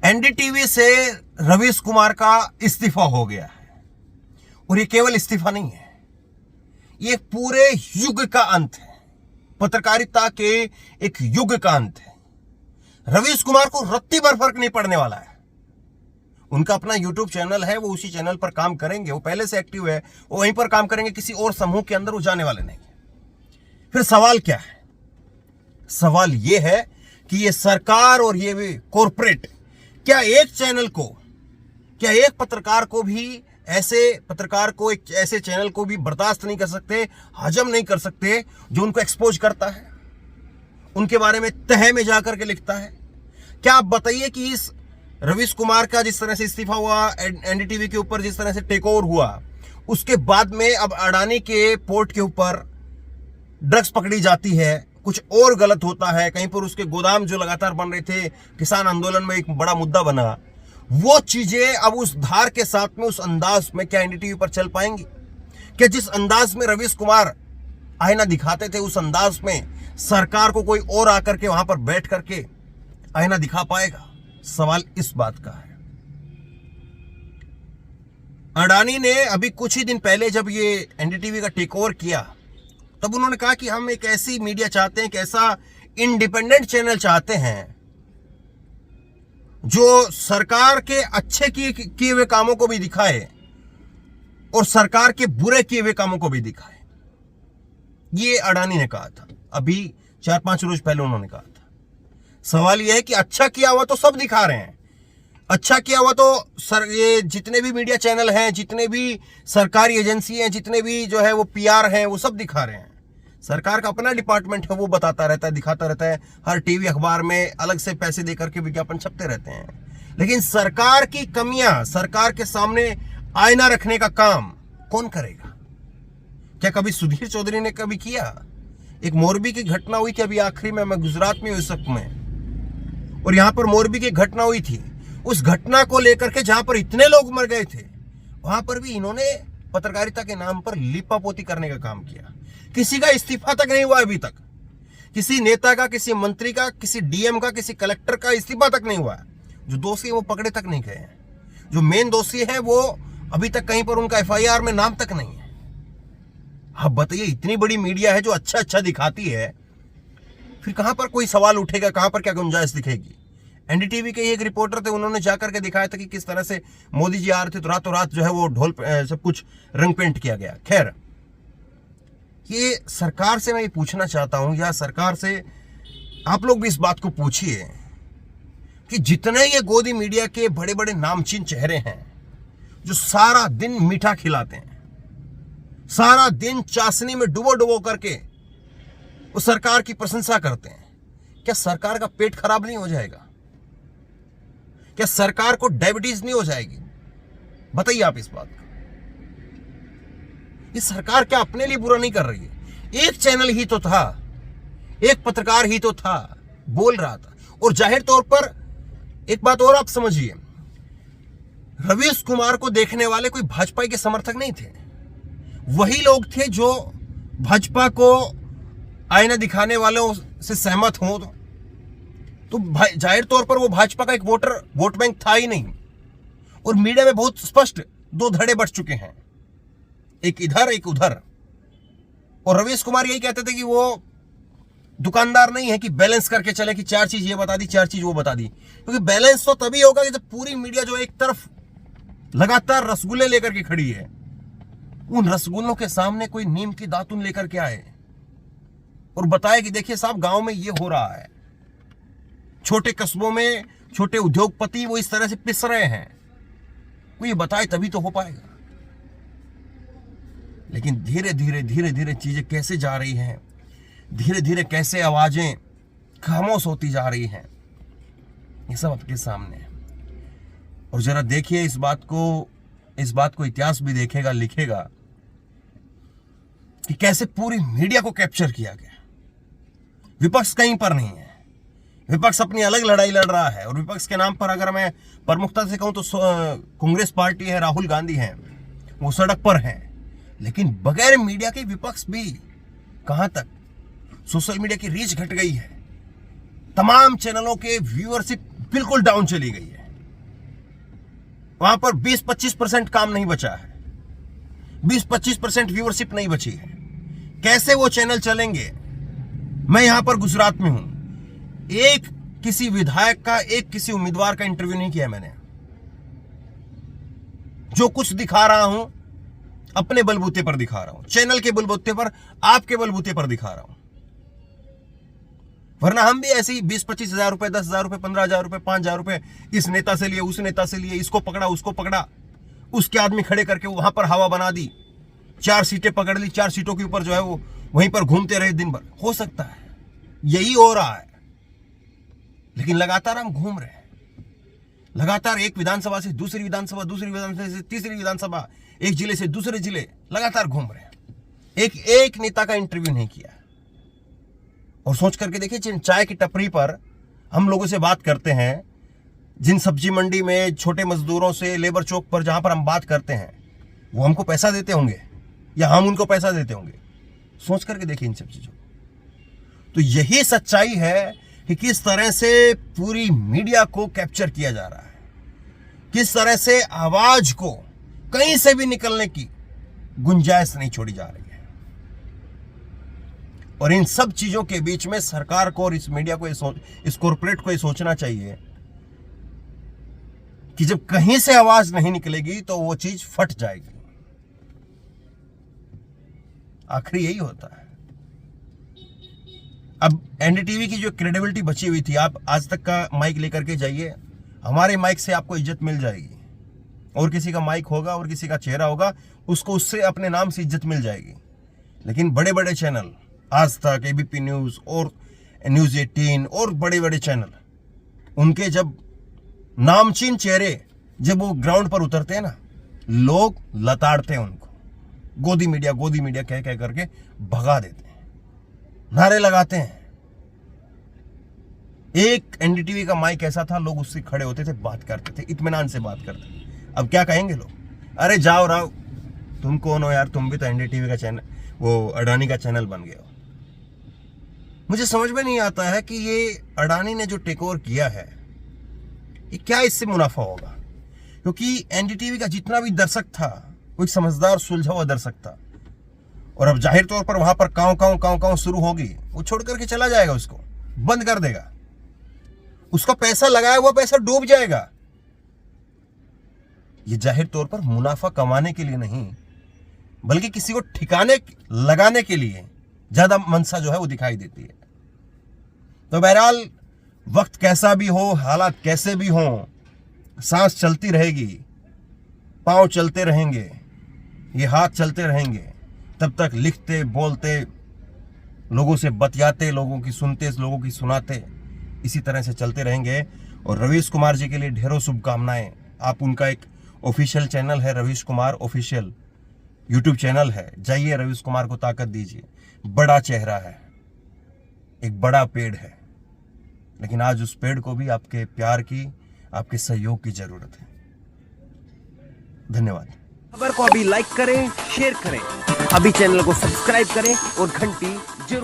NDTV से रवीश कुमार का इस्तीफा हो गया है और ये केवल इस्तीफा नहीं है, ये पूरे युग का अंत है। पत्रकारिता के एक युग का अंत है। रवीश कुमार को रत्ती भर फर्क नहीं पड़ने वाला है। उनका अपना यूट्यूब चैनल है, वो उसी चैनल पर काम करेंगे, वो पहले से एक्टिव है, वो वहीं पर काम करेंगे, किसी और समूह के अंदर वो जाने वाले नहीं। फिर सवाल क्या है? सवाल ये है कि ये सरकार और ये भी कॉरपोरेट क्या एक चैनल को, क्या एक पत्रकार को भी, ऐसे पत्रकार को, एक ऐसे चैनल को भी बर्दाश्त नहीं कर सकते, हजम नहीं कर सकते जो उनको एक्सपोज करता है, उनके बारे में तह में जाकर के लिखता है? क्या आप बताइए कि इस रवीश कुमार का जिस तरह से इस्तीफा हुआ, एनडीटीवी के ऊपर जिस तरह से टेक ओवर हुआ, उसके बाद में अब अडानी के पोर्ट के ऊपर ड्रग्स पकड़ी जाती है, कुछ और गलत होता है, कहीं पर उसके गोदाम जो लगातार बन रहे थे, किसान आंदोलन में एक बड़ा मुद्दा बना, वो चीजें अब उस धार के साथ में, उस अंदाज में क्या एनडीटीवी पर चल पाएंगी? क्या जिस अंदाज में रवीश कुमार आईना दिखाते थे, उस अंदाज में सरकार को कोई और आकर के वहां पर बैठ करके आईना दिखा पाएगा? सवाल इस बात का है। अडानी ने अभी कुछ ही दिन पहले जब ये एनडीटीवी का टेक ओवर किया, तब उन्होंने कहा कि हम एक ऐसी मीडिया चाहते हैं, एक ऐसा इंडिपेंडेंट चैनल चाहते हैं जो सरकार के अच्छे किए हुए कामों को भी दिखाए और सरकार के बुरे किए हुए कामों को भी दिखाए। ये अडानी ने कहा था, अभी 4-5 रोज पहले उन्होंने कहा था। सवाल यह है कि अच्छा किया हुआ तो सब दिखा रहे हैं, अच्छा किया हुआ तो ये जितने भी मीडिया चैनल हैं, जितने भी सरकारी एजेंसी हैं, जितने भी जो है वो पीआर हैं, वो सब दिखा रहे हैं। सरकार का अपना डिपार्टमेंट है, वो बताता रहता है, दिखाता रहता है, हर टीवी अखबार में अलग से पैसे देकर के विज्ञापन छपते रहते हैं। लेकिन सरकार की कमियां, सरकार के सामने आईना रखने का काम कौन करेगा? क्या कभी सुधीर चौधरी ने कभी किया? एक मोरबी की घटना हुई थी अभी आखिरी में, मैं गुजरात में उस वक्त में, और यहां पर मोरबी की घटना हुई थी। उस घटना को लेकर के जहां पर इतने लोग मर गए थे, वहां पर भी इन्होंने पत्रकारिता के नाम पर लिपापोती करने का काम किया। किसी का इस्तीफा तक नहीं हुआ अभी तक, किसी नेता का, किसी मंत्री का, किसी डीएम का, किसी कलेक्टर का इस्तीफा तक नहीं हुआ। जो दोषी है वो पकड़े तक नहीं गए हैं, जो मेन दोषी है वो अभी तक कहीं पर उनका एफआईआर में नाम तक नहीं है। आप बताइए, इतनी बड़ी मीडिया है जो अच्छा अच्छा दिखाती है, फिर कहां पर कोई सवाल उठेगा, कहां पर क्या गुंजाइश दिखेगी? एनडीटीवी के एक रिपोर्टर थे, उन्होंने जाकर के दिखाया था कि किस तरह से मोदी जी आ रहे थे तो रातों रात जो है वो ढोल सब कुछ रंग पेंट किया गया। खैर, ये सरकार से मैं ये पूछना चाहता हूं, या सरकार से आप लोग भी इस बात को पूछिए कि जितने ये गोदी मीडिया के बड़े बड़े नामचीन चेहरे हैं, जो सारा दिन मीठा खिलाते हैं, सारा दिन चाशनी में डुबो डुबो करके वो सरकार की प्रशंसा करते हैं, क्या सरकार का पेट खराब नहीं हो जाएगा? क्या सरकार को डायबिटीज नहीं हो जाएगी? बताइए आप इस बात को। ये सरकार क्या अपने लिए बुरा नहीं कर रही है? एक चैनल ही तो था, एक पत्रकार ही तो था, बोल रहा था। और जाहिर तौर पर एक बात और आप समझिए, रवीश कुमार को देखने वाले कोई भाजपा के समर्थक नहीं थे, वही लोग थे जो भाजपा को आईना दिखाने वालों से सहमत हों, तो जाहिर तौर पर वो भाजपा का एक वोट बैंक था ही नहीं। और मीडिया में बहुत स्पष्ट दो धड़े बढ़ चुके हैं, एक इधर एक उधर। और रवीश कुमार यही कहते थे कि वो दुकानदार नहीं है कि बैलेंस करके चले कि 4 चीज ये बता दी, 4 चीज वो बता दी, क्योंकि बैलेंस तो तभी होगा कि जब पूरी मीडिया जो एक तरफ लगातार रसगुल्ले लेकर के खड़ी है, उन रसगुल्लों के सामने कोई नीम की दातुन लेकर के आए और बताए कि देखिए साहब, गांव में ये हो रहा है, छोटे कस्बों में छोटे उद्योगपति वो इस तरह से पिस रहे हैं, वो ये बताए तभी तो हो पाएगा। लेकिन धीरे धीरे चीजें कैसे जा रही हैं, धीरे धीरे कैसे आवाजें खामोश होती जा रही हैं, ये सब आपके सामने है। और जरा देखिए इस बात को इतिहास भी देखेगा, लिखेगा कि कैसे पूरी मीडिया को कैप्चर किया गया। विपक्ष कहीं पर नहीं है, विपक्ष अपनी अलग लड़ाई लड़ रहा है। और विपक्ष के नाम पर अगर मैं प्रमुखता से कहूं तो कांग्रेस पार्टी है, राहुल गांधी हैं, वो सड़क पर हैं। लेकिन बगैर मीडिया के विपक्ष भी कहां तक? सोशल मीडिया की रीच घट गई है, तमाम चैनलों के व्यूअरशिप बिल्कुल डाउन चली गई है। वहां पर 20-25% काम नहीं बचा है, 20-25% व्यूअरशिप नहीं बची है। कैसे वो चैनल चलेंगे? मैं यहां पर गुजरात में हूं, एक किसी विधायक का, एक किसी उम्मीदवार का इंटरव्यू नहीं किया मैंने। जो कुछ दिखा रहा हूं अपने बलबूते पर दिखा रहा हूं, चैनल के बलबूते पर, आपके बलबूते पर दिखा रहा हूं। वरना हम भी ऐसे ही 20-25 हजार रुपए, 10 हजार रुपए, 15 हजार रुपए, 5 हजार रुपए इस नेता से लिए, उस नेता से लिए, इसको पकड़ा, उसको पकड़ा, उसके आदमी खड़े करके वहां पर हवा बना दी, 4 सीटें पकड़ ली, 4 सीटों के ऊपर जो है वो वहीं पर घूमते रहे दिन भर। हो सकता है यही हो रहा है, लेकिन लगातार हम घूम रहे हैं, लगातार एक विधानसभा से दूसरी विधानसभा, दूसरी विधानसभा से तीसरी विधानसभा, एक जिले से दूसरे जिले, लगातार घूम रहे हैं। एक नेता का इंटरव्यू नहीं किया। और सोच करके देखिए, जिन चाय की टपरी पर हम लोगों से बात करते हैं, जिन सब्जी मंडी में छोटे मजदूरों से, लेबर चौक पर जहां पर हम बात करते हैं, वो हमको पैसा देते होंगे या हम उनको पैसा देते होंगे? सोच करके देखिए इन सब चीजों को। तो यही सच्चाई है कि किस तरह से पूरी मीडिया को कैप्चर किया जा रहा है, किस तरह से आवाज को कहीं से भी निकलने की गुंजाइश नहीं छोड़ी जा रही है। और इन सब चीजों के बीच में सरकार को और इस मीडिया को, इस कॉर्पोरेट को ये सोचना चाहिए कि जब कहीं से आवाज नहीं निकलेगी तो वो चीज फट जाएगी। आखिर यही होता है। अब एनडीटीवी की जो क्रेडिबिलिटी बची हुई थी, आप आज तक का माइक लेकर के जाइए, हमारे माइक से आपको इज्जत मिल जाएगी। और किसी का माइक होगा और किसी का चेहरा होगा, उसको उससे अपने नाम से इज्जत मिल जाएगी। लेकिन बड़े बड़े चैनल, आज तक, एबीपी न्यूज और न्यूज 18 और बड़े बड़े चैनल, उनके जब नामचीन चेहरे जब वो ग्राउंड पर उतरते हैं ना, लोग लताड़ते हैं उनको, गोदी मीडिया कह कह करके भगा देते हैं, नारे लगाते हैं। एक एनडीटीवी का माइक ऐसा था, लोग उससे खड़े होते थे, बात करते थे, इत्मीनान से बात करते थे। अब क्या कहेंगे लोग? अरे जाओ राव, तुम कौन हो यार, तुम भी तो एनडीटीवी का चैनल, वो अडानी का चैनल बन गए हो। मुझे समझ में नहीं आता है कि ये अडानी ने जो टेक ओवर किया है, ये क्या इससे मुनाफा होगा? क्योंकि एनडीटीवी का जितना भी दर्शक था, वो एक समझदार, सुलझा हुआ दर्शक था। और अब जाहिर तौर पर वहां पर कांव शुरू होगी, वो छोड़ करके चला जाएगा, उसको बंद कर देगा, उसका पैसा लगाया हुआ पैसा डूब जाएगा। ये जाहिर तौर पर मुनाफा कमाने के लिए नहीं, बल्कि किसी को ठिकाने लगाने के लिए ज्यादा मंशा जो है वो दिखाई देती है। तो बहरहाल, वक्त कैसा भी हो, हालात कैसे भी हो, सांस चलती रहेगी, पांव चलते रहेंगे, ये हाथ चलते रहेंगे, तब तक लिखते, बोलते, लोगों से बतियाते, लोगों की सुनते, लोगों की सुनाते, इसी तरह से चलते रहेंगे। और रवीश कुमार जी के लिए ढेरों शुभकामनाएं। आप, उनका एक ऑफिशियल चैनल है, Ravish Kumar official YouTube channel है, जाइए रवीश कुमार को ताकत दीजिए। बड़ा चेहरा है, एक बड़ा पेड़ है, लेकिन आज उस पेड़ को भी आपके प्यार की, आपके सहयोग की जरूरत है। धन्यवाद। खबर को अभी लाइक करें, शेयर करें, अभी चैनल को सब्सक्राइब करें और घंटी जरूर